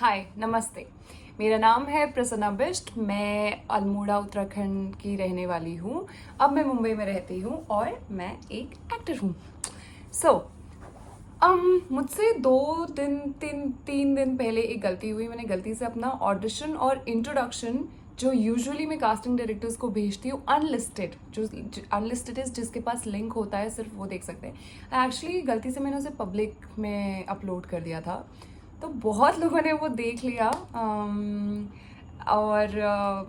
हाय नमस्ते। मेरा नाम है प्रसन्ना बिष्ट। मैं अल्मोड़ा उत्तराखंड की रहने वाली हूँ। अब मैं मुंबई में रहती हूँ और मैं एक एक्टर हूँ। सो मुझसे 2 दिन 3 दिन पहले एक गलती हुई। मैंने गलती से अपना ऑडिशन और इंट्रोडक्शन जो यूजुअली मैं कास्टिंग डायरेक्टर्स को भेजती हूँ अनलिस्टेड, जो अनलिस्टेड इज जिसके पास लिंक होता है सिर्फ वो देख सकते हैं, एक्चुअली गलती से मैंने उसे पब्लिक में अपलोड कर दिया था। तो बहुत लोगों ने वो देख लिया। और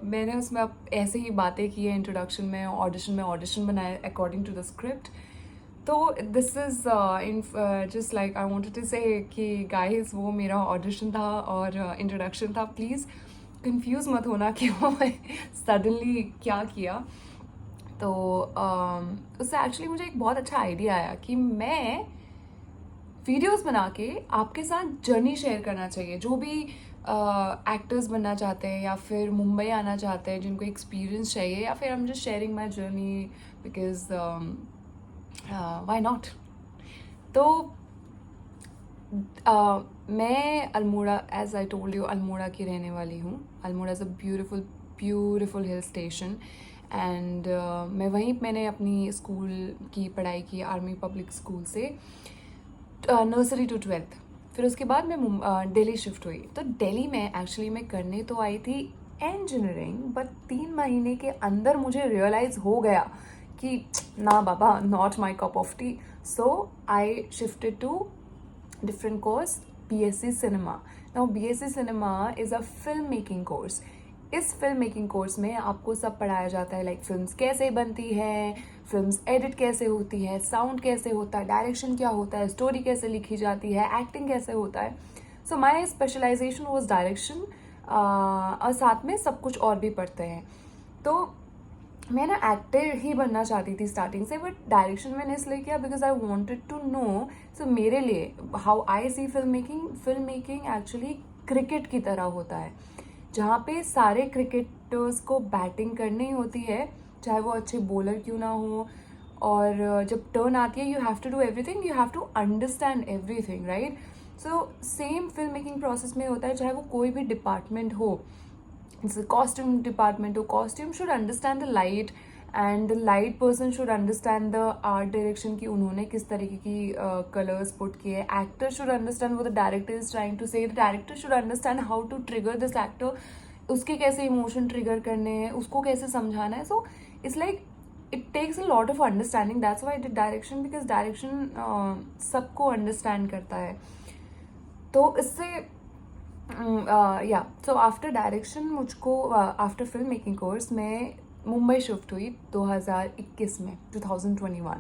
मैंने उसमें अब ऐसे ही बातें की है इंट्रोडक्शन में ऑडिशन बनाया अकॉर्डिंग टू द स्क्रिप्ट। तो this is in just like I wanted to say कि गाइस वो मेरा ऑडिशन था और इंट्रोडक्शन था। प्लीज़ कंफ्यूज मत होना कि वो सडनली क्या किया। तो उससे एक्चुअली मुझे एक बहुत अच्छा आइडिया आया कि मैं वीडियोस बना के आपके साथ जर्नी शेयर करना चाहिए। जो भी एक्टर्स बनना चाहते हैं या फिर मुंबई आना चाहते हैं, जिनको एक्सपीरियंस चाहिए, या फिर I am just sharing my journey because why not. तो मैं Almora, as I told you, Almora की रहने वाली हूँ। Almora is a beautiful hill station and मैंने अपनी स्कूल की पढ़ाई की आर्मी पब्लिक स्कूल से, नर्सरी टू 12th। फिर उसके बाद मैं दिल्ली शिफ्ट हुई। तो दिल्ली में एक्चुअली मैं करने तो आई थी इंजीनियरिंग, बट 3 महीने के अंदर मुझे रियलाइज़ हो गया कि ना बाबा, not my cup of tea. So I shifted to different course, BSc Cinema. Now BSc Cinema is a film making course. इस फिल्म मेकिंग कोर्स में आपको सब पढ़ाया जाता है, लाइक फिल्म्स कैसे बनती हैं, फिल्म्स एडिट कैसे होती है, साउंड कैसे होता है, डायरेक्शन क्या होता है, स्टोरी कैसे लिखी जाती है, एक्टिंग कैसे होता है। सो माई स्पेशलाइजेशन वॉज डायरेक्शन, और साथ में सब कुछ और भी पढ़ते हैं। तो मैं ना एक्टर ही बनना चाहती थी स्टार्टिंग से, बट डायरेक्शन मैंने इसलिए किया because I wanted to know. So मेरे लिए how I see film making actually cricket की तरह होता है, जहाँ पे सारे क्रिकेटर्स को बैटिंग करनी होती है, चाहे वो अच्छे बॉलर क्यों ना हो। और जब टर्न आती है, you have to do everything, you have to understand everything, right. So same film making process में होता है, चाहे वो कोई भी डिपार्टमेंट हो। कॉस्ट्यूम डिपार्टमेंट हो, costume should understand the light and the light person should understand the art direction की उन्होंने किस तरीके की कलर्स पुट किए। एक्टर शुड अंडरस्टैंड वो the director is trying to say, the director should understand how to trigger this actor, उसके कैसे emotion trigger करने हैं, उसको कैसे समझाना है। So it's like it takes a lot of understanding. That's why I did direction, because direction सबको understand करता है। तो इससे या सो आफ्टर डायरेक्शन मुझको आफ्टर फिल्म मेकिंग कोर्स मैं मुंबई शिफ्ट हुई 2021 में, 2021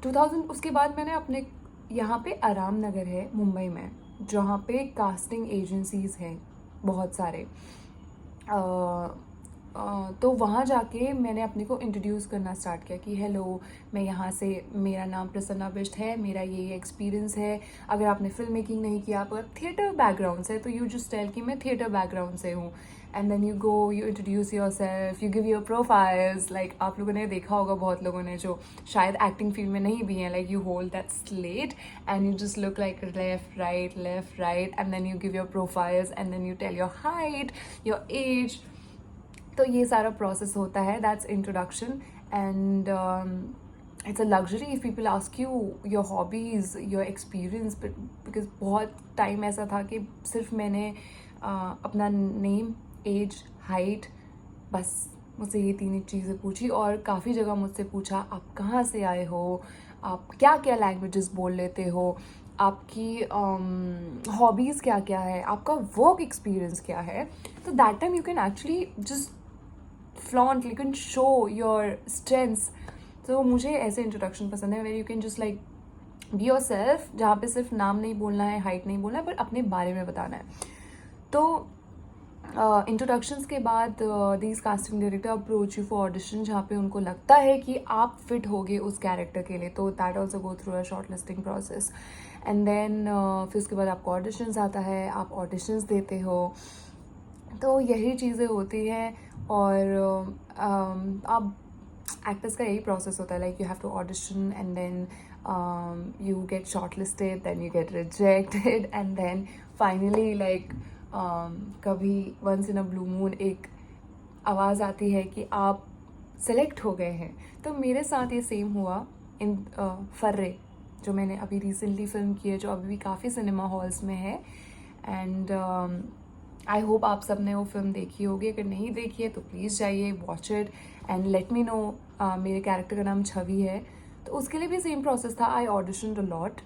2000। उसके बाद मैंने अपने यहाँ पे आराम नगर है मुंबई में, जहाँ पे कास्टिंग एजेंसीज हैं बहुत सारे। तो वहाँ जाके मैंने अपने को इंट्रोड्यूस करना स्टार्ट किया कि हेलो, मैं यहाँ से, मेरा नाम प्रसन्ना बिष्ट है, मेरा ये एक्सपीरियंस है। अगर आपने फिल्म मेकिंग नहीं किया, आप थिएटर बैकग्राउंड से, तो यू जस्ट टेल कि मैं थिएटर बैकग्राउंड से हूँ। And then you go, you introduce yourself, you give your profiles. Like आप लोगों ने देखा होगा, बहुत लोगों ने जो शायद एक्टिंग फील्ड में नहीं भी हैं, like you hold that slate and you just look like left right and then you give your profiles and then you tell your height, your age. तो ये सारा प्रोसेस होता है, that's introduction. And it's a luxury if people ask you your hobbies, your experience, because बहुत time ऐसा था कि सिर्फ मैंने अपना नेम, एज, हाइट, बस मुझसे ये 3 चीज़ें पूछी। और काफ़ी जगह मुझसे पूछा आप कहाँ से आए हो, आप क्या क्या लैंग्वेजेस बोल लेते हो, आपकी हॉबीज़ क्या क्या है, आपका वर्क एक्सपीरियंस क्या है। तो that time you can actually just flaunt, you can show your strengths. तो मुझे ऐसे इंट्रोडक्शन पसंद है, where you can just like be yourself, जहाँ पे सिर्फ नाम नहीं बोलना है, हाइट नहीं बोलना है, पर अपने बारे में बताना है। तो इंट्रोडक्शंस के बाद these casting director approach you for audition, जहाँ पे उनको लगता है कि आप फिट होगे उस कैरेक्टर के लिए। तो that also go through a short listing process and then फिर उसके बाद आपको ऑडिशंस आता है, आप ऑडिशंस देते हो। तो यही चीज़ें होती हैं। और अब एक्टर्स का यही प्रोसेस होता है, like you have to audition and then you get shortlisted, then you get rejected, and then finally like कभी once in a blue moon एक आवाज़ आती है कि आप सेलेक्ट हो गए हैं। तो मेरे साथ ये सेम हुआ इन फर्रे, जो मैंने अभी रिसेंटली फिल्म की है, जो अभी भी काफ़ी सिनेमा हॉल्स में है। एंड आई होप आप सब ने वो फिल्म देखी होगी। अगर नहीं देखी है तो प्लीज़ जाइए, watch it and let me know. मेरे कैरेक्टर का नाम छवि है, तो उसके लिए भी सेम प्रोसेस था। I auditioned a lot.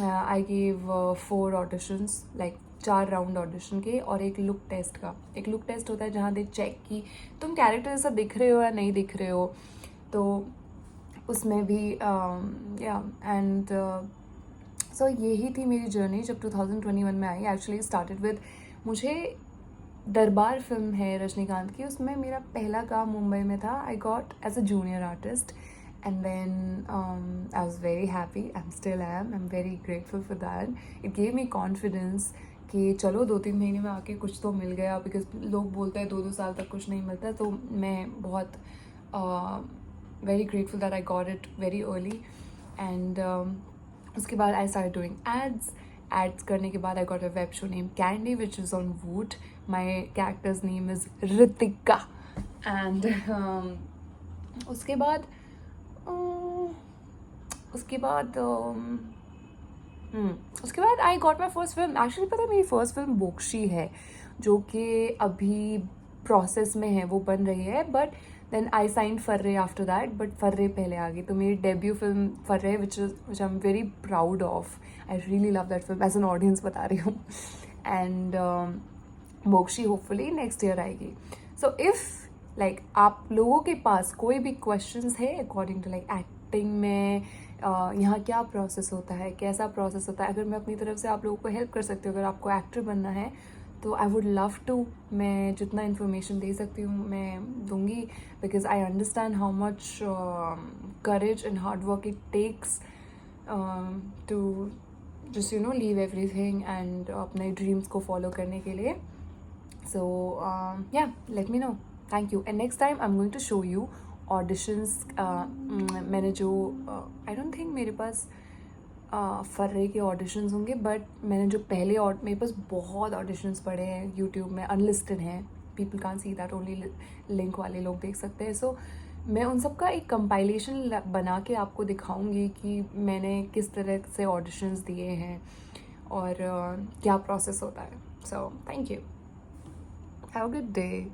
I gave 4 auditions, like 4 round audition के, और एक लुक टेस्ट का। एक लुक टेस्ट होता है जहाँ दे चेक कि तुम कैरेक्टर जैसा दिख रहे हो या नहीं दिख रहे हो। तो उसमें भी या एंड सो यही थी मेरी जर्नी जब 2021 में आई। एक्चुअली स्टार्टेड विद, मुझे दरबार फिल्म है रजनीकांत की, उसमें मेरा पहला काम मुंबई में था। I got as a junior artist and then I was very happy, I am still am very grateful for that. It gave me confidence कि चलो 2-3 महीने में आके कुछ तो मिल गया, बिकॉज लोग बोलते हैं 2-2 साल तक कुछ नहीं मिलता। तो मैं बहुत very grateful that I got it very early. And उसके बाद आई स्टार्ट डूइंग एड्स करने के बाद I got a web show name Candy which is on Voot. My character's name is Ritika. And उसके बाद उसके बाद I got my first film. Actually पता है मेरी फर्स्ट फिल्म बोक्शी है, जो कि अभी प्रोसेस में है, वो बन रही है। But then I sign Farrey after that, but Farrey पहले आ गई। तो मेरी debut film Farrey, which I am very proud of. I really love that film, as an audience बता रही हूँ। And Mokshi hopefully next year आएगी। सो इफ़ लाइक आप लोगों के पास कोई भी क्वेश्चंस है अकॉर्डिंग टू लाइक एक्टिंग में, यहाँ क्या प्रोसेस होता है, कैसा प्रोसेस होता है, अगर मैं अपनी तरफ से आप लोगों को हेल्प कर सकती हूँ, अगर आपको एक्टर बनना है तो आई वुड लव टू। मैं जितना इन्फॉर्मेशन दे सकती हूँ मैं दूंगी, because I understand how much courage and hard work it takes to just leave everything and अपने ड्रीम्स को फॉलो करने के लिए। So yeah, let me know. Thank you. And next time I'm going to show you auditions. मैंने जो I don't think मेरे पास फर्रे के auditions होंगे, बट मैंने जो पहले मेरे पास बहुत ऑडिशंस पड़े हैं यूट्यूब में, अनलिस्टेड हैं। People can't see that, only link वाले लोग देख सकते हैं। सो मैं उन सब का एक कंपाइलेशन बना के आपको दिखाऊंगी कि मैंने किस तरह से ऑडिशंस दिए हैं और क्या प्रोसेस होता है। So thank you, have a good day.